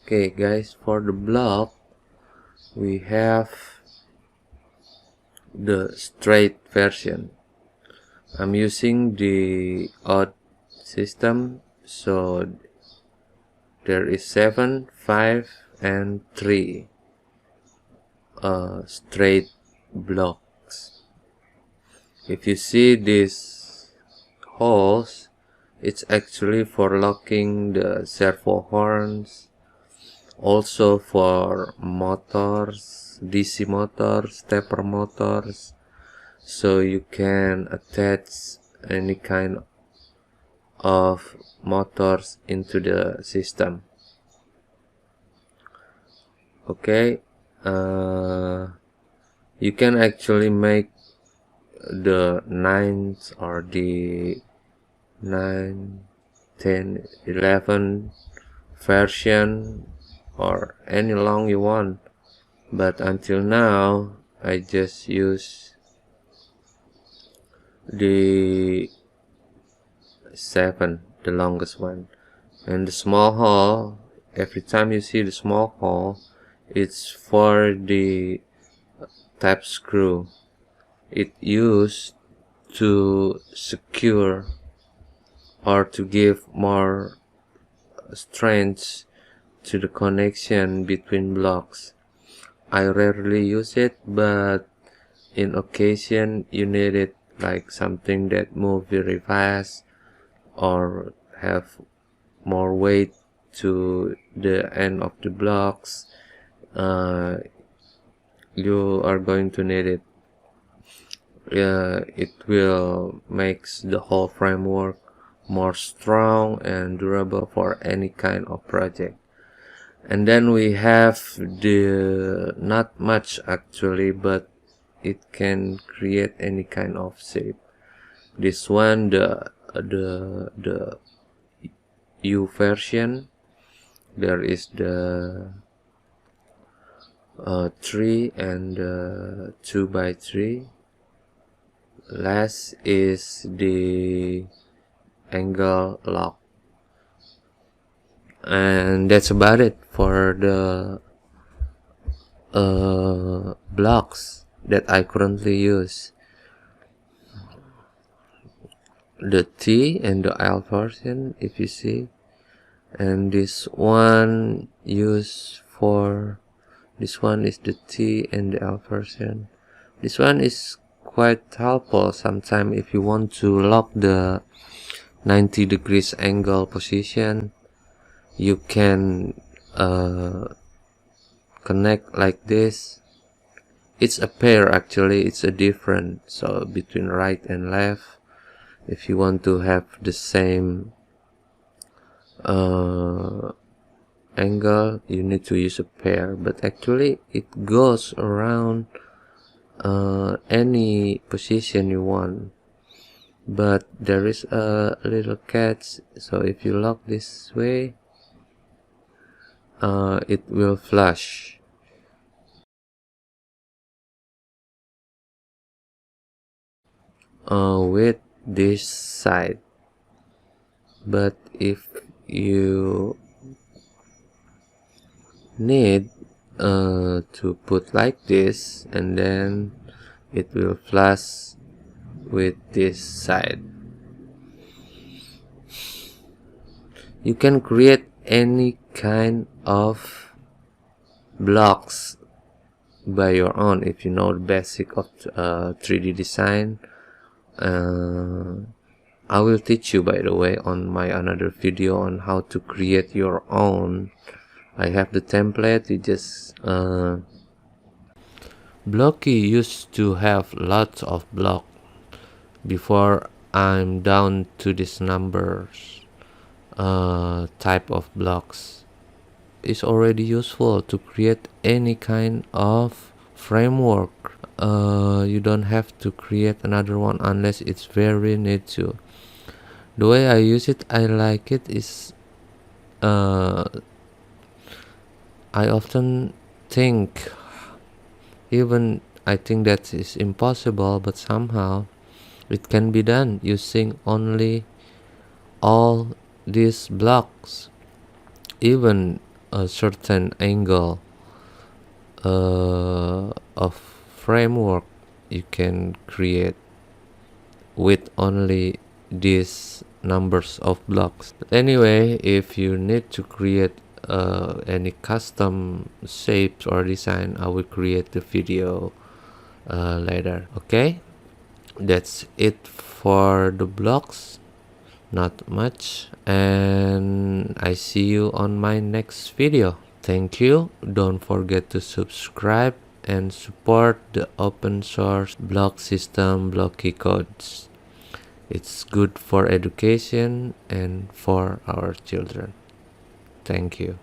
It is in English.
Okay guys, for the block we have the straight version. I'm using the odd system, so there is 7, 5 and 3 straight blocks. If you see these holes, it's actually for locking the servo horns, also for motors, DC motors, stepper motors, so you can attach any kind of motors into the system. Okay, you can actually make the 9th or the 9, 10, 11 version or any long you want, but until now I just use the 7, the longest one. And the small hole, every time you see the small hole, it's for the tap screw. It used to secure or to give more strength to the connection between blocks. I rarely use it, but in occasion you need it, like something that move very fast or have more weight to the end of the blocks. You are going to need it. It will makes the whole framework more strong and durable for any kind of project. And then we have the, not much actually, but it can create any kind of shape. This one, the U version, there is the 3 and 2x3. Last is the angle lock, and that's about it for the blocks that I currently use. The T and the L version, if you see, and this one used for, this one is the T and the L version. This one is quite helpful sometimes if you want to lock the 90 degrees angle position. You can connect like this. It's a pair actually, it's a different, so between right and left. If you want to have the same angle, you need to use a pair, but actually it goes around any position you want. But there is a little catch, so if you lock this way, it will flush. With this side. But if you need to put like this, and then it will flush with this side. You can create any kind of blocks by your own if you know the basic of 3D design. I will teach you, by the way, on my another video on how to create your own. I have the template. You just Blocky used to have lots of blocks. Before I'm down to this numbers type of blocks, it's already useful to create any kind of framework. You don't have to create another one unless it's very need to. The way I use it, I like it, is I often think, even I think that is impossible, but somehow it can be done using only all these blocks. Even a certain angle of framework you can create with only these numbers of blocks. But anyway, if you need to create any custom shapes or design, I will create the video later. Okay, that's it for the blocks. Not much, and I see you on my next video. Thank you. Don't forget to subscribe and support the open source block system Blocky Codes. It's good for education and for our children. Thank you.